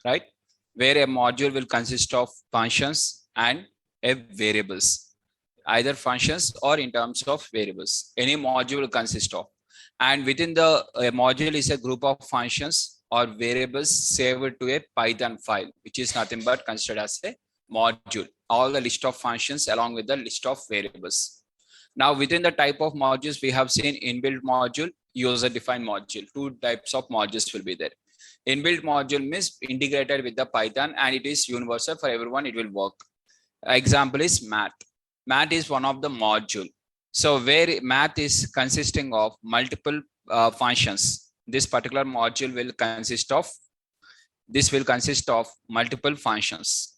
right? Where a module will consist of functions and a variables, either functions or in terms of variables. Any module will consist of, and within the module is a group of functions or variables saved to a Python file, which is nothing but considered as a module. All the list of functions along with the list of variables. Now within the type of modules, we have seen inbuilt module, user defined module. Two types of modules will be there. Inbuilt module means integrated with the Python and it is universal for everyone. It will work. Example is math. Math is one of the module. So where math is consisting of multiple functions, this particular module will consist of multiple functions.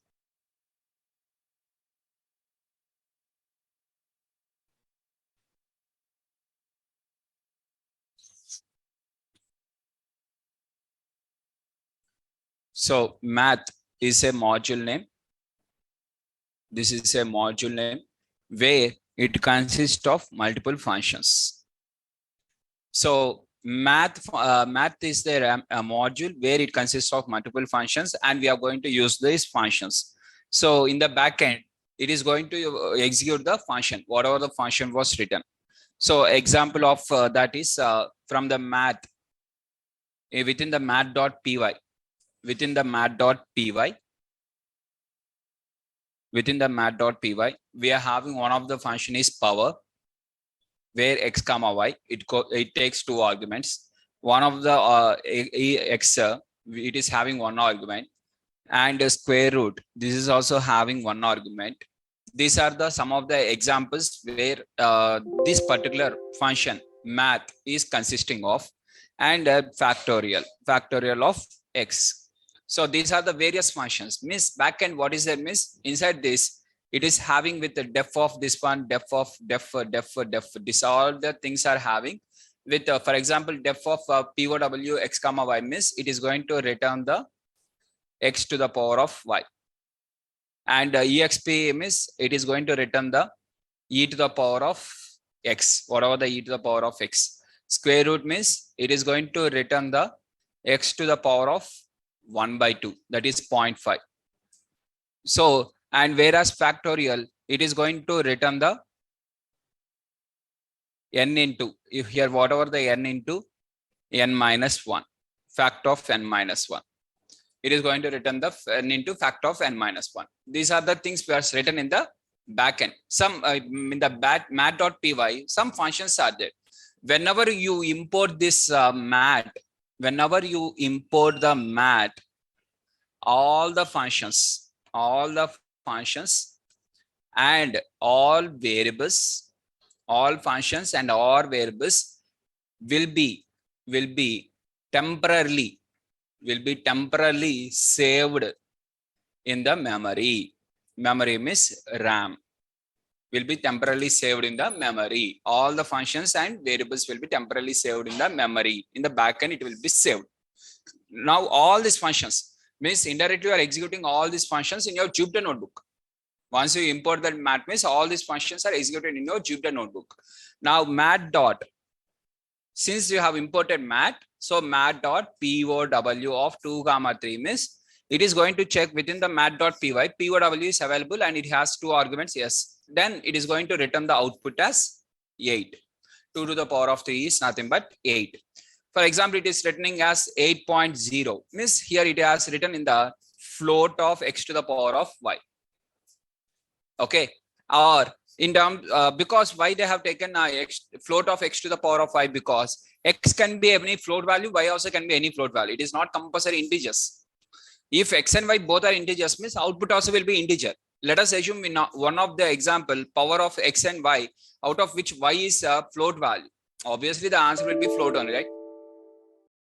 So math is a module name. This is a module name where it consists of multiple functions. So math is the a module where it consists of multiple functions, and we are going to use these functions. So in the backend, it is going to execute the function, whatever the function was written. So example of that is from the math within the math.py. Within the math.py, we are having one of the function is power, where x comma y, it takes two arguments. One of the x, it is having one argument, and square root, this is also having one argument. These are the some of the examples where this particular function math is consisting of, and factorial of x. So these are the various functions. Means backend, what is that means? Inside this, it is having with the def of this one, def. This all the things are having with, for example, def of POW x comma y means it is going to return the x to the power of y. And exp means it is going to return the e to the power of x, whatever the e to the power of x. Square root means it is going to return the x to the power of 1 by 2, that is 0.5. So, and whereas factorial, it is going to return the n into, if here whatever the n into n minus 1, fact of n minus 1. It is going to return the n into fact of n minus 1. These are the things we are written in the backend. Some in the math.py, some functions are there. Whenever you import this math, whenever you import the math, all the functions and all variables, all functions and all variables will be temporarily saved in the memory. Memory means RAM. Will be temporarily saved in the memory. All the functions and variables will be temporarily saved in the memory. In the backend, it will be saved. Now, all these functions means indirectly you are executing all these functions in your Jupyter notebook. Once you import that math means all these functions are executed in your Jupyter notebook. Now, math dot, since you have imported math, so math dot POW of 2, 3 means it is going to check within the math.py, POW is available and it has two arguments, yes. Then it is going to return the output as 8. 2 to the power of 3 is nothing but 8. For example, it is returning as 8.0, means here it has written in the float of x to the power of y. Okay, or in terms, because why they have taken float of x to the power of y, because x can be any float value, y also can be any float value. It is not compulsory integers. If x and y both are integers, means output also will be integer. Let us assume in one of the example, power of x and y, out of which y is a float value. Obviously, the answer will be float only, right?